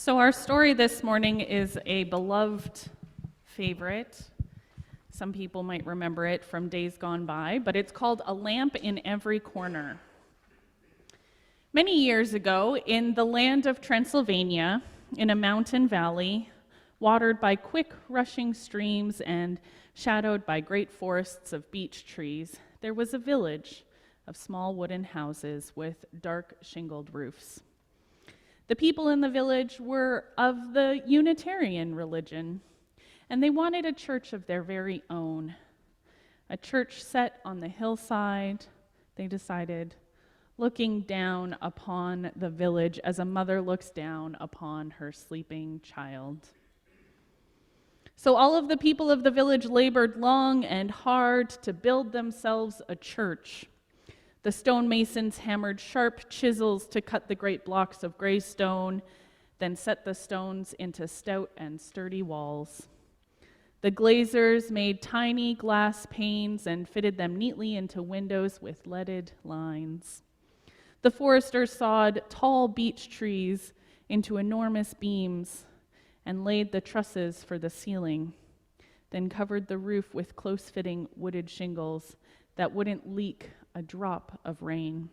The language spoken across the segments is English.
So our story this morning is a beloved favorite. Some people might remember it from days gone by, but it's called A Lamp in Every Corner. Many years ago, in the land of Transylvania, in a mountain valley, watered by quick rushing streams and shadowed by great forests of beech trees, there was a village of small wooden houses with dark shingled roofs. The people in the village were of the Unitarian religion, and they wanted a church of their very own. A church set on the hillside, they decided, looking down upon the village as a mother looks down upon her sleeping child. So all of the people of the village labored long and hard to build themselves a church. The stonemasons hammered sharp chisels to cut the great blocks of gray stone, then set the stones into stout and sturdy walls. The glazers made tiny glass panes and fitted them neatly into windows with leaded lines. The foresters sawed tall beech trees into enormous beams and laid the trusses for the ceiling, then covered the roof with close-fitting wooded shingles that wouldn't leak a drop of rain.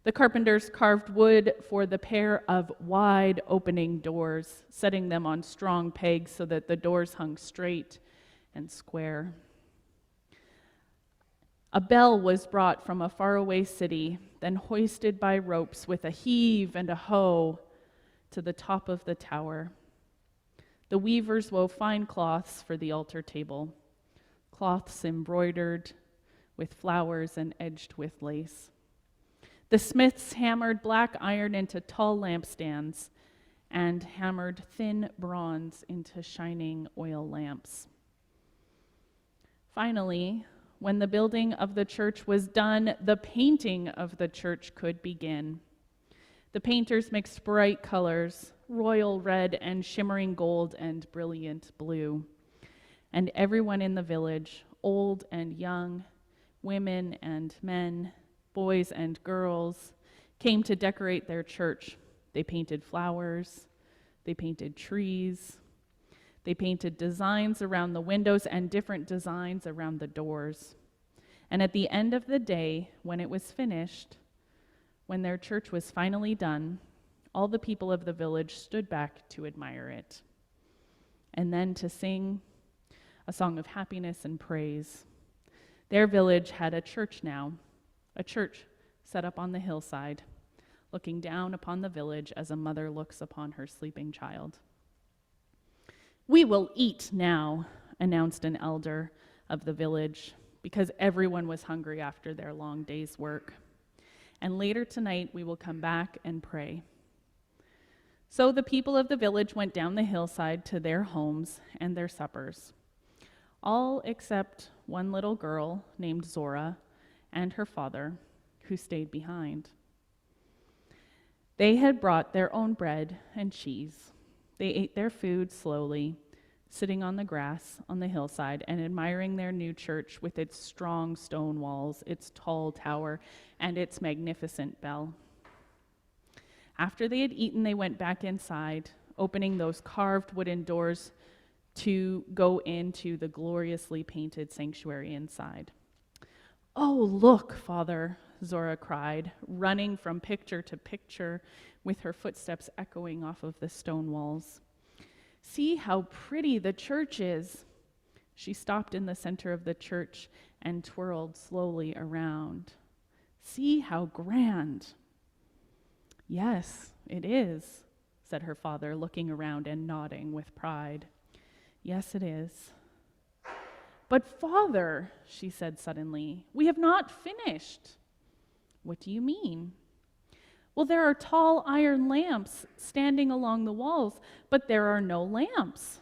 The carpenters carved wood for the pair of wide opening doors, setting them on strong pegs so that the doors hung straight and square. A bell was brought from a faraway city, then hoisted by ropes with a heave and a hoe to the top of the tower. The weavers wove fine cloths for the altar table, cloths embroidered with flowers and edged with lace. The smiths hammered black iron into tall lampstands and hammered thin bronze into shining oil lamps. Finally, when the building of the church was done, the painting of the church could begin. The painters mixed bright colors, royal red and shimmering gold and brilliant blue. And everyone in the village, old and young, women and men, boys and girls, came to decorate their church. They painted flowers, they painted trees, they painted designs around the windows and different designs around the doors. And at the end of the day, when it was finished, when their church was finally done, all the people of the village stood back to admire it, and then to sing a song of happiness and praise. Their village had a church now, a church set up on the hillside, looking down upon the village as a mother looks upon her sleeping child. "We will eat now," announced an elder of the village, because everyone was hungry after their long day's work. "And later tonight we will come back and pray." So the people of the village went down the hillside to their homes and their suppers, all except one little girl named Zora and her father, who stayed behind. They had brought their own bread and cheese. They ate their food slowly, sitting on the grass on the hillside and admiring their new church with its strong stone walls, its tall tower, and its magnificent bell. After they had eaten, they went back inside, opening those carved wooden doors to go into the gloriously painted sanctuary inside. "Oh, look, Father," Zora cried, running from picture to picture with her footsteps echoing off of the stone walls. "See how pretty the church is." She stopped in the center of the church and twirled slowly around. "See how grand." "Yes, it is," said her father, looking around and nodding with pride. "Yes, it is." "But Father," she said suddenly, "we have not finished." "What do you mean?" "Well, there are tall iron lamps standing along the walls, but there are no lamps.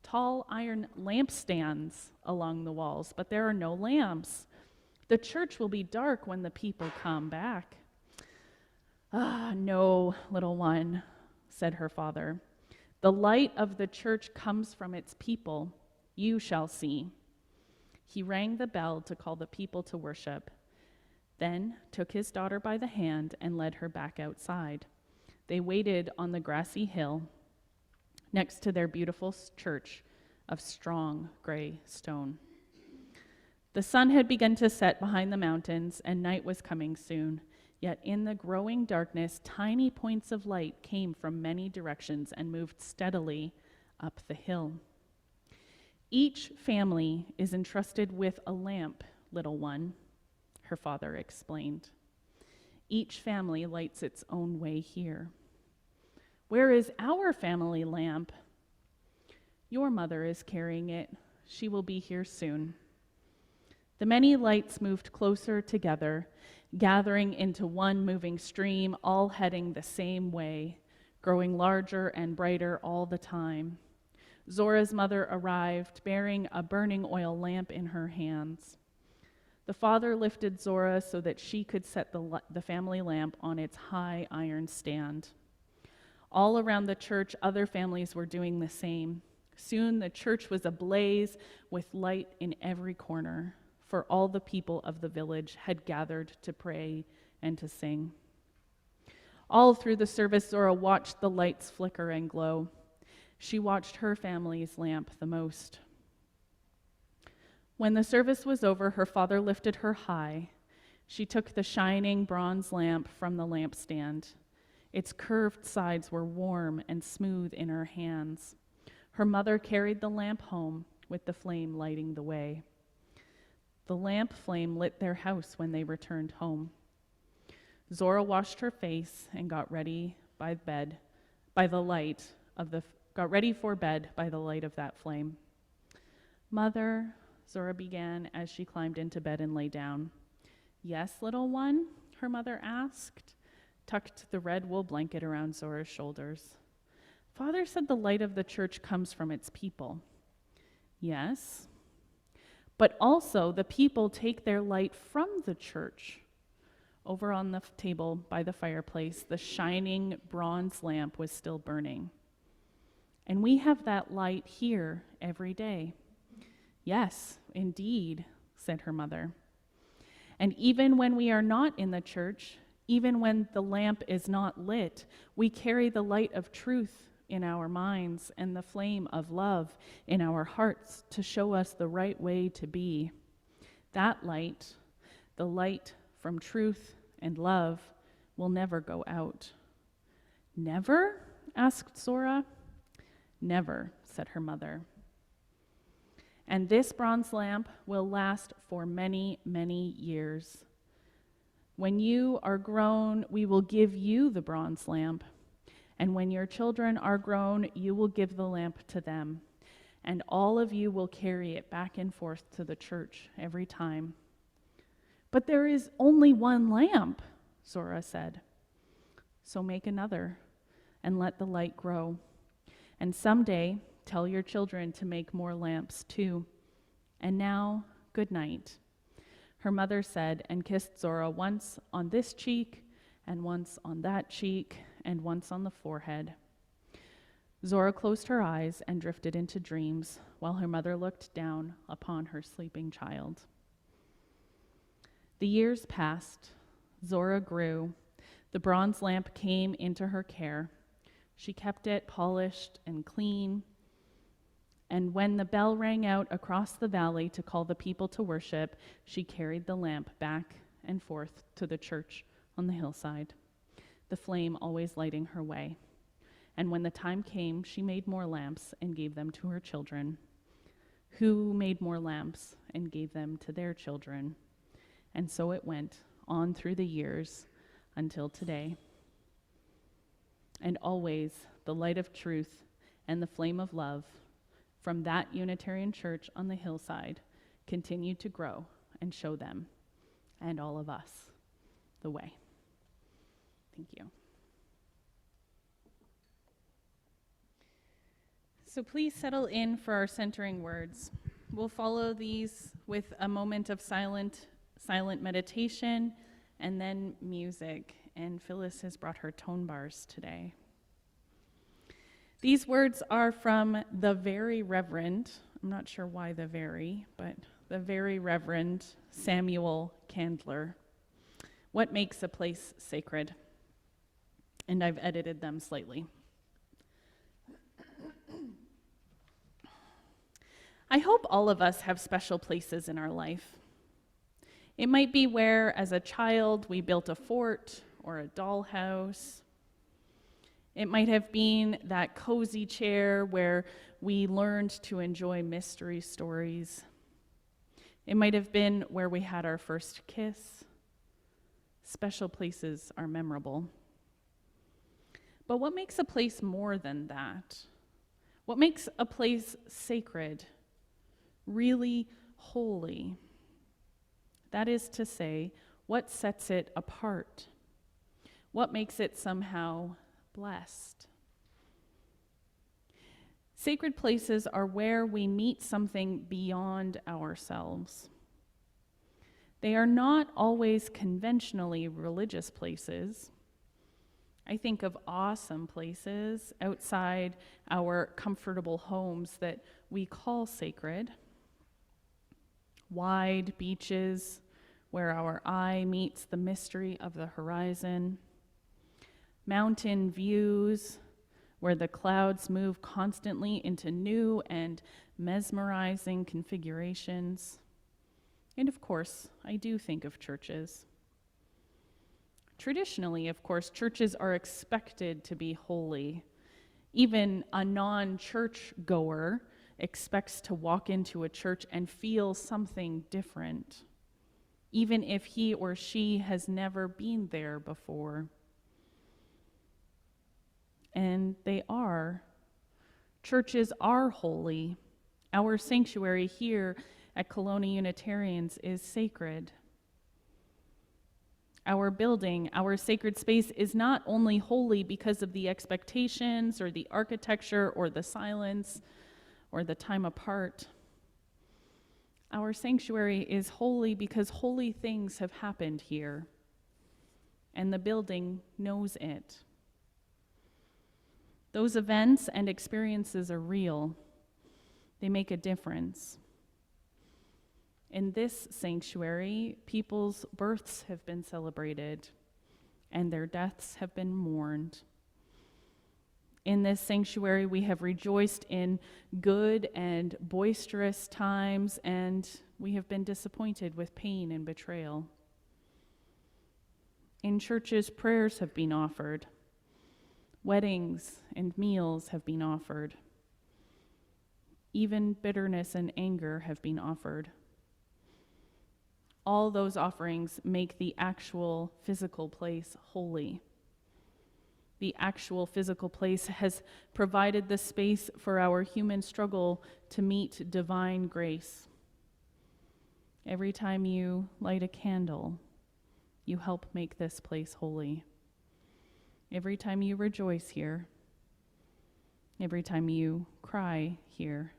Tall iron lampstands along the walls, but there are no lamps. The church will be dark when the people come back." "Ah, no, little one," said her father. "The light of the church comes from its people. You shall see." He rang the bell to call the people to worship, then took his daughter by the hand and led her back outside. they waited on the grassy hill next to their beautiful church of strong gray stone. The sun had begun to set behind the mountains, and night was coming soon. Yet in the growing darkness, tiny points of light came from many directions and moved steadily up the hill. Each family is entrusted with a lamp, little one, her father explained. Each family lights its own way here. Where is our family lamp? Your mother is carrying it. She will be here soon. The many lights moved closer together, gathering into one moving stream, all heading the same way, growing larger and brighter all the time. Zora's mother arrived, bearing a burning oil lamp in her hands. The father lifted Zora so that she could set the family lamp on its high iron stand. All around the church, other families were doing the same. Soon the church was ablaze with light in every corner, for all the people of the village had gathered to pray and to sing. All through the service, Zora watched the lights flicker and glow. She watched her family's lamp the most. When the service was over, her father lifted her high. She took the shining bronze lamp from the lampstand. Its curved sides were warm and smooth in her hands. Her mother carried the lamp home, with the flame lighting the way. The lamp flame lit their house when they returned home. Zora washed her face and got ready for bed by the light of that flame. Mother, Zora began as she climbed into bed and lay down. Yes, little one, her mother asked, tucked the red wool blanket around Zora's shoulders. Father said the light of the church comes from its people. Yes, but also the people take their light from the church. Over on the table by the fireplace, the shining bronze lamp was still burning. And we have that light here every day. Yes, indeed, said her mother. And even when we are not in the church, even when the lamp is not lit, we carry the light of truth in our minds and the flame of love in our hearts to show us the right way to be. That light, the light from truth and love, will never go out. Never? Asked Zora. Never, said her mother. And this bronze lamp will last for many, many years. When you are grown, we will give you the bronze lamp. And when your children are grown, you will give the lamp to them. And all of you will carry it back and forth to the church every time. But there is only one lamp, Zora said. So make another and let the light grow. And someday, tell your children to make more lamps too. And now, good night, her mother said, and kissed Zora once on this cheek, and once on that cheek, and once on the forehead. Zora closed her eyes and drifted into dreams, while her mother looked down upon her sleeping child. The years passed. Zora grew. The bronze lamp came into her care. She kept it polished and clean. And when the bell rang out across the valley to call the people to worship, she carried the lamp back and forth to the church on the hillside, the flame always lighting her way. And when the time came, she made more lamps and gave them to her children, who made more lamps and gave them to their children. And so it went on through the years until today. And always the light of truth and the flame of love from that Unitarian church on the hillside continued to grow and show them and all of us the way. Thank you. So please settle in for our centering words. We'll follow these with a moment of silent meditation and then music. And Phyllis has brought her tone bars today. These words are from the very Reverend, I'm not sure why the very, but the very Reverend Samuel Candler. What makes a place sacred? and I've edited them slightly. I hope all of us have special places in our life. It might be where, as a child, we built a fort or a dollhouse. It might have been that cozy chair where we learned to enjoy mystery stories. It might have been where we had our first kiss. Special places are memorable. But what makes a place more than that? What makes a place sacred, really holy? That is to say, what sets it apart? What makes it somehow blessed? Sacred places are where we meet something beyond ourselves. They are not always conventionally religious places. I think of awesome places outside our comfortable homes that we call sacred. Wide beaches where our eye meets the mystery of the horizon. Mountain views where the clouds move constantly into new and mesmerizing configurations. And of course, I do think of churches. Traditionally, of course, churches are expected to be holy. Even a non-church goer expects to walk into a church and feel something different, even if he or she has never been there before. And they are. Churches are holy. Our sanctuary here at Kelowna Unitarians is sacred. Our building, our sacred space, is not only holy because of the expectations or the architecture or the silence or the time apart. Our sanctuary is holy because holy things have happened here, and the building knows it. Those events and experiences are real. They make a difference. In this sanctuary, people's births have been celebrated, and their deaths have been mourned. In this sanctuary, we have rejoiced in good and boisterous times, and we have been disappointed with pain and betrayal. In churches, prayers have been offered. Weddings and meals have been offered. Even bitterness and anger have been offered. All those offerings make the actual physical place holy. The actual physical place has provided the space for our human struggle to meet divine grace. Every time you light a candle, you help make this place holy. Every time you rejoice here, every time you cry here,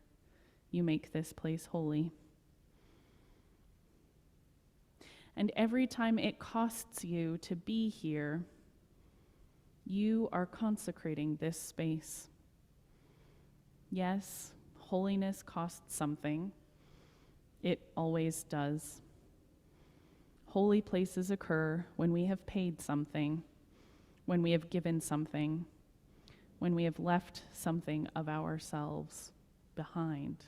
you make this place holy. And every time it costs you to be here, you are consecrating this space. Yes, holiness costs something. It always does. Holy places occur when we have paid something, when we have given something, when we have left something of ourselves behind.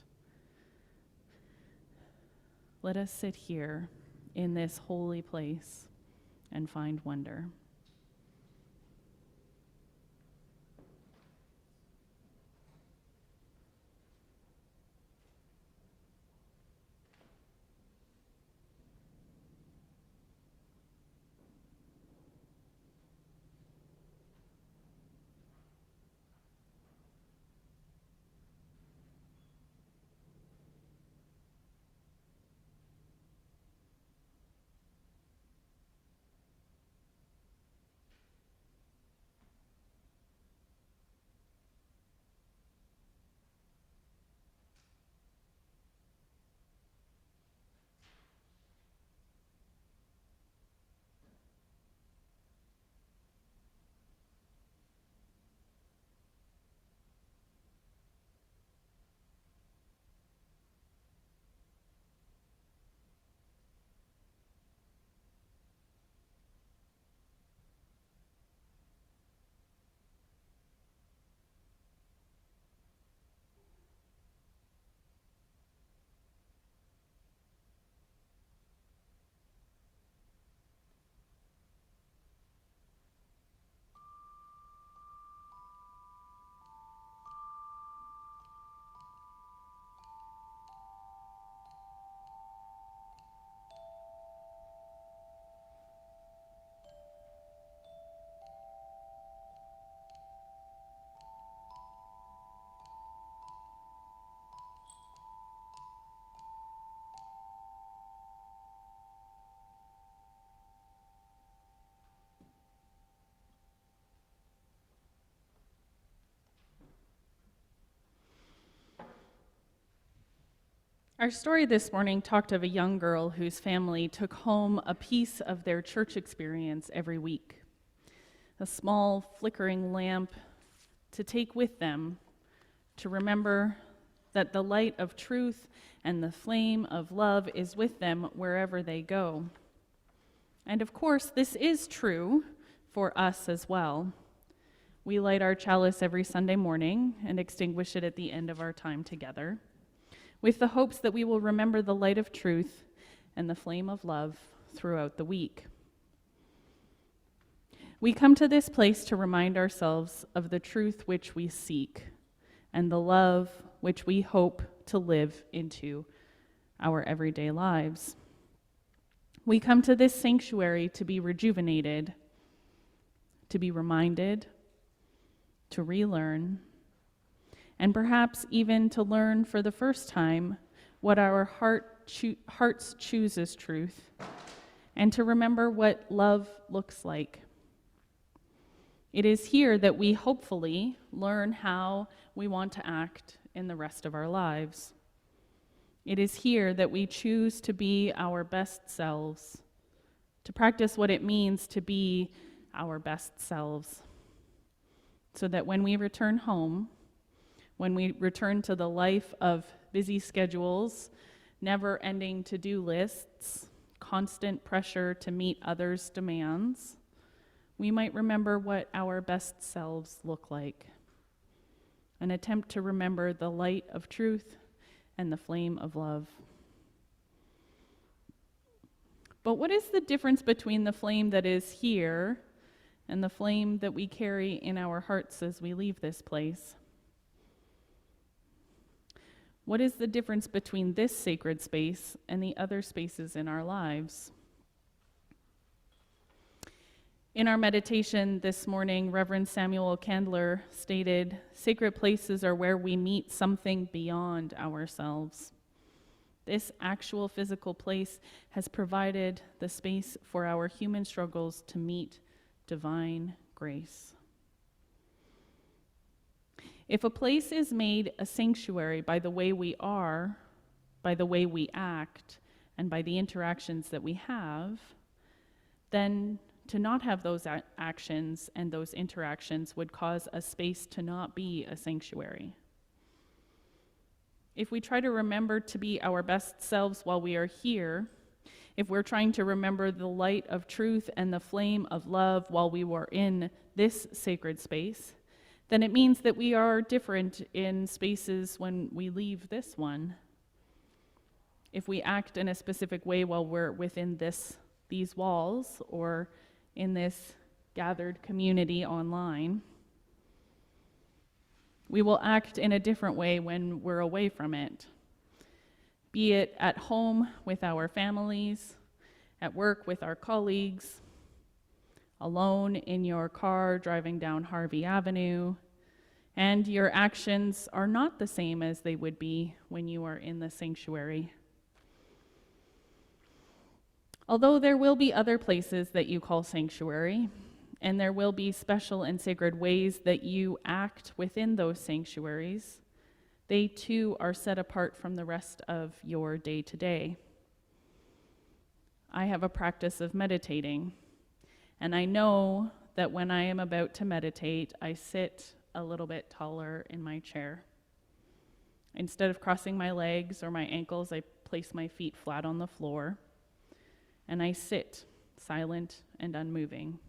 Let us sit here in this holy place and find wonder. Our story this morning talked of a young girl whose family took home a piece of their church experience every week, a small flickering lamp to take with them, to remember that the light of truth and the flame of love is with them wherever they go. And of course, this is true for us as well. We light our chalice every Sunday morning and extinguish it at the end of our time together, with the hopes that we will remember the light of truth and the flame of love throughout the week. We come to this place to remind ourselves of the truth which we seek and the love which we hope to live into our everyday lives. We come to this sanctuary to be rejuvenated, to be reminded, to relearn, and perhaps even to learn for the first time what our hearts choose as truth, and to remember what love looks like. It is here that we hopefully learn how we want to act in the rest of our lives. It is here that we choose to be our best selves, to practice what it means to be our best selves, so that when we return home, when we return to the life of busy schedules, never-ending to-do lists, constant pressure to meet others' demands, we might remember what our best selves look like. An attempt to remember the light of truth and the flame of love. But what is the difference between the flame that is here and the flame that we carry in our hearts as we leave this place? What is the difference between this sacred space and the other spaces in our lives? In our meditation this morning, Reverend Samuel Candler stated, "Sacred places are where we meet something beyond ourselves. This actual physical place has provided the space for our human struggles to meet divine grace." If a place is made a sanctuary by the way we are, by the way we act, and by the interactions that we have, then to not have those actions and those interactions would cause a space to not be a sanctuary. If we try to remember to be our best selves while we are here, if we're trying to remember the light of truth and the flame of love while we were in this sacred space, then it means that we are different in spaces when we leave this one. If we act in a specific way while we're within these walls or in this gathered community online, we will act in a different way when we're away from it. Be it at home with our families, at work with our colleagues, alone in your car driving down Harvey Avenue, and your actions are not the same as they would be when you are in the sanctuary. Although there will be other places that you call sanctuary, and there will be special and sacred ways that you act within those sanctuaries, they too are set apart from the rest of your day-to-day. I have a practice of meditating, and I know that when I am about to meditate, I sit a little bit taller in my chair. Instead of crossing my legs or my ankles, I place my feet flat on the floor, and I sit silent and unmoving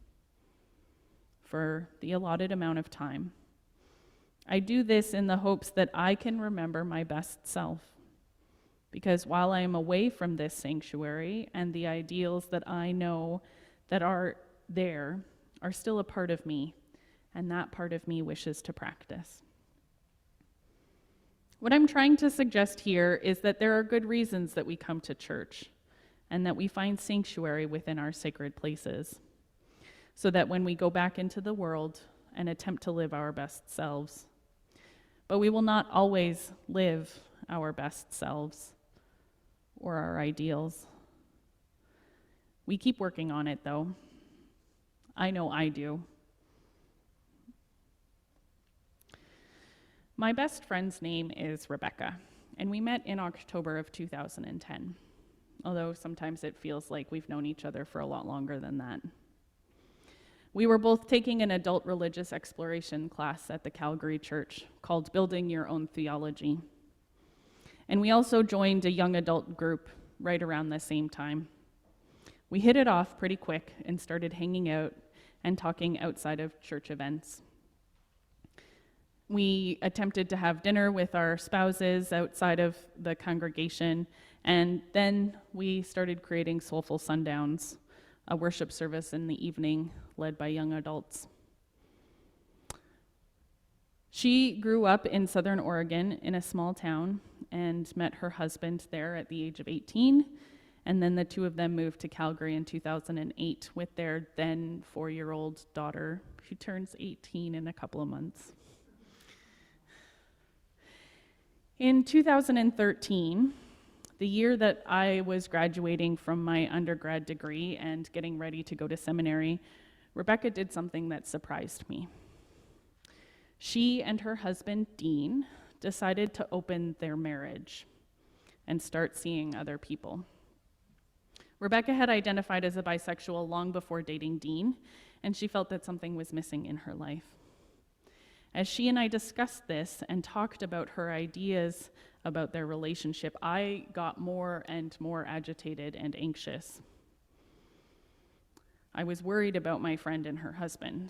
for the allotted amount of time. I do this in the hopes that I can remember my best self, because while I am away from this sanctuary and the ideals that I know that are there are still a part of me, and that part of me wishes to practice. What I'm trying to suggest here is that there are good reasons that we come to church and that we find sanctuary within our sacred places, so that when we go back into the world and attempt to live our best selves, but we will not always live our best selves or our ideals. We keep working on it, though. I know I do. My best friend's name is Rebecca, and we met in October of 2010, although sometimes it feels like we've known each other for a lot longer than that. We were both taking an adult religious exploration class at the Calgary Church called Building Your Own Theology. And we also joined a young adult group right around the same time. We hit it off pretty quick and started hanging out and talking outside of church events. We attempted to have dinner with our spouses outside of the congregation, and then we started creating Soulful Sundowns, a worship service in the evening led by young adults. She grew up in Southern Oregon in a small town and met her husband there at the age of 18, and then the two of them moved to Calgary in 2008 with their then 4-year-old daughter, who turns 18 in a couple of months. In 2013, the year that I was graduating from my undergrad degree and getting ready to go to seminary, Rebecca did something that surprised me. She and her husband, Dean, decided to open their marriage and start seeing other people. Rebecca had identified as a bisexual long before dating Dean, and she felt that something was missing in her life. As she and I discussed this and talked about her ideas about their relationship, I got more and more agitated and anxious. I was worried about my friend and her husband.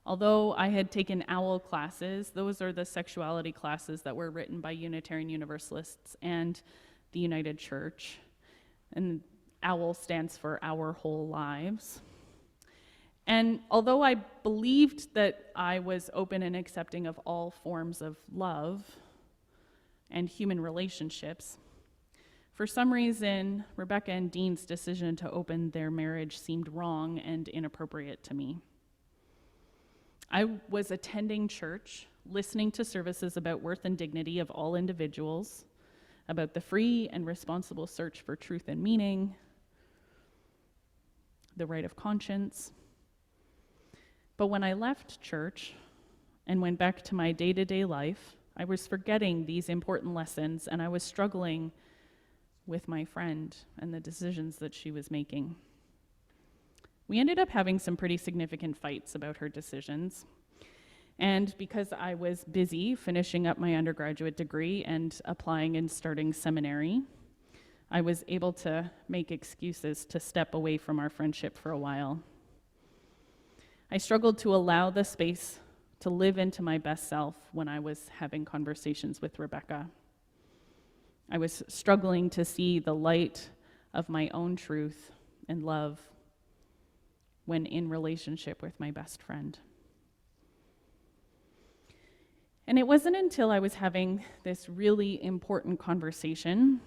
Although I had taken OWL classes, those are the sexuality classes that were written by Unitarian Universalists and the United Church, and OWL stands for Our Whole Lives. And although I believed that I was open and accepting of all forms of love and human relationships, for some reason, Rebecca and Dean's decision to open their marriage seemed wrong and inappropriate to me. I was attending church, listening to services about worth and dignity of all individuals, about the free and responsible search for truth and meaning, the right of conscience. But when I left church and went back to my day-to-day life, I was forgetting these important lessons, and I was struggling with my friend and the decisions that she was making. We ended up having some pretty significant fights about her decisions. And because I was busy finishing up my undergraduate degree and applying and starting seminary, I was able to make excuses to step away from our friendship for a while. I struggled to allow the space to live into my best self when I was having conversations with Rebecca. I was struggling to see the light of my own truth and love when in relationship with my best friend. And it wasn't until I was having this really important conversation,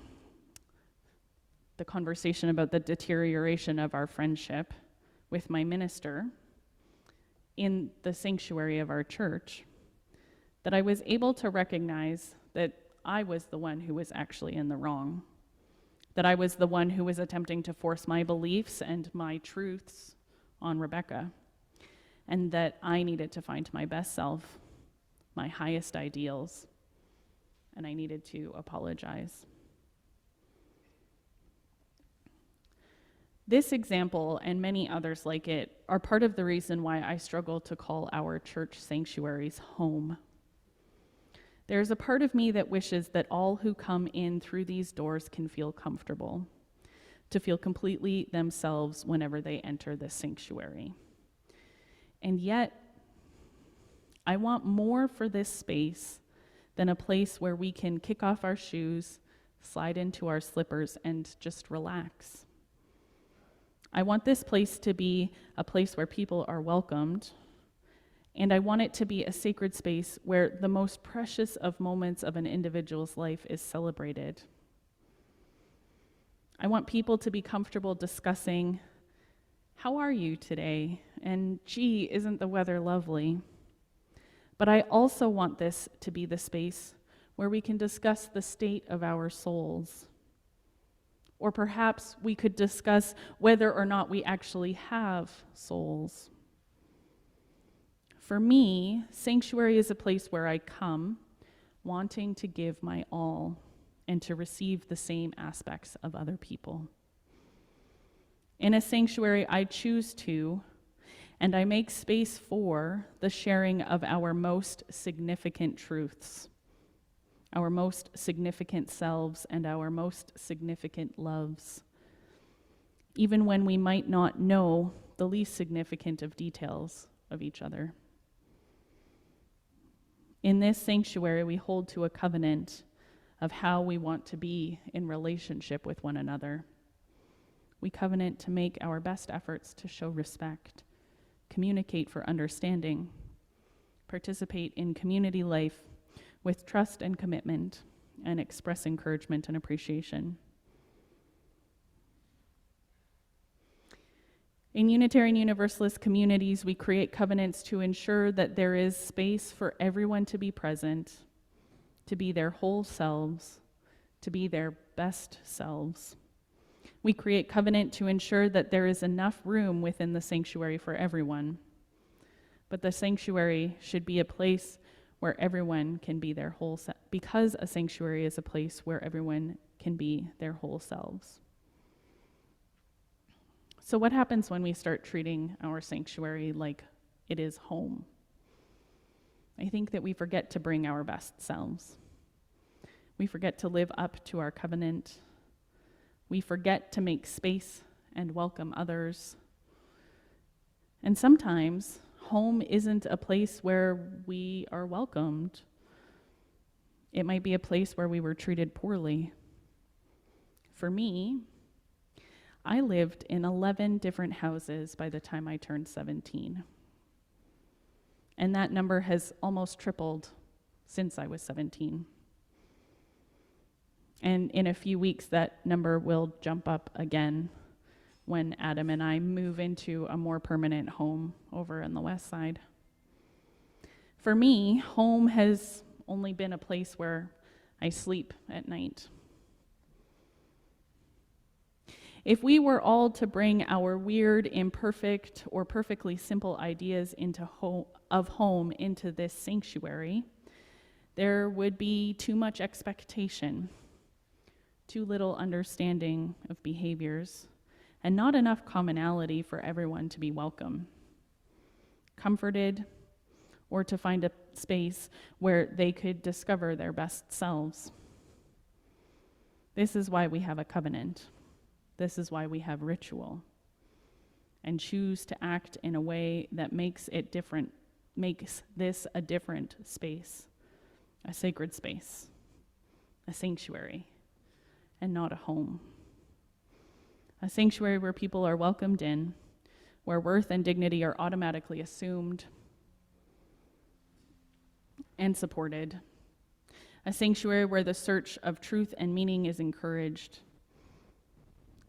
the conversation about the deterioration of our friendship with my minister in the sanctuary of our church, that I was able to recognize that I was the one who was actually in the wrong, that I was the one who was attempting to force my beliefs and my truths on Rebecca, and that I needed to find my best self, my highest ideals, and I needed to apologize. This example and many others like it are part of the reason why I struggle to call our church sanctuaries home. There's a part of me that wishes that all who come in through these doors can feel comfortable, to feel completely themselves whenever they enter this sanctuary. And yet, I want more for this space than a place where we can kick off our shoes, slide into our slippers, and just relax. I want this place to be a place where people are welcomed, and I want it to be a sacred space where the most precious of moments of an individual's life is celebrated. I want people to be comfortable discussing, how are you today? And gee, isn't the weather lovely? But I also want this to be the space where we can discuss the state of our souls. Or perhaps we could discuss whether or not we actually have souls. For me, sanctuary is a place where I come, wanting to give my all and to receive the same aspects of other people. In a sanctuary, I choose to, and I make space for the sharing of our most significant truths, our most significant selves, and our most significant loves, even when we might not know the least significant of details of each other. In this sanctuary, we hold to a covenant of how we want to be in relationship with one another. We covenant to make our best efforts to show respect, communicate for understanding, participate in community life with trust and commitment, and express encouragement and appreciation. In Unitarian Universalist communities, we create covenants to ensure that there is space for everyone to be present, to be their whole selves, to be their best selves. We create covenant to ensure that there is enough room within the sanctuary for everyone. But the sanctuary should be a place where everyone can be their whole self, because a sanctuary is a place where everyone can be their whole selves. So what happens when we start treating our sanctuary like it is home? I think that we forget to bring our best selves. We forget to live up to our covenant. We forget to make space and welcome others. And sometimes home isn't a place where we are welcomed. It might be a place where we were treated poorly. For me, I lived in 11 different houses by the time I turned 17. And that number has almost tripled since I was 17. And in a few weeks, that number will jump up again when Adam and I move into a more permanent home over on the west side. For me, home has only been a place where I sleep at night. If we were all to bring our weird, imperfect, or perfectly simple ideas of home into this sanctuary, there would be too much expectation, too little understanding of behaviors, and not enough commonality for everyone to be welcome, comforted, or to find a space where they could discover their best selves. This is why we have a covenant. This is why we have ritual, and choose to act in a way that makes this a different space, a sacred space, a sanctuary, and not a home. A sanctuary where people are welcomed in, where worth and dignity are automatically assumed and supported. A sanctuary where the search of truth and meaning is encouraged.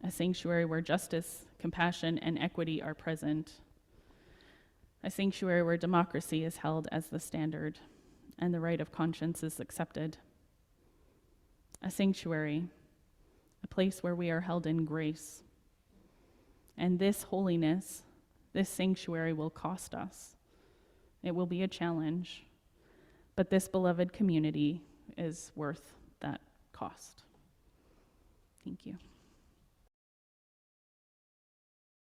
A sanctuary where justice, compassion, and equity are present. A sanctuary where democracy is held as the standard and the right of conscience is accepted. A sanctuary, a place where we are held in grace. And this holiness, this sanctuary will cost us. It will be a challenge, but this beloved community is worth that cost. Thank you.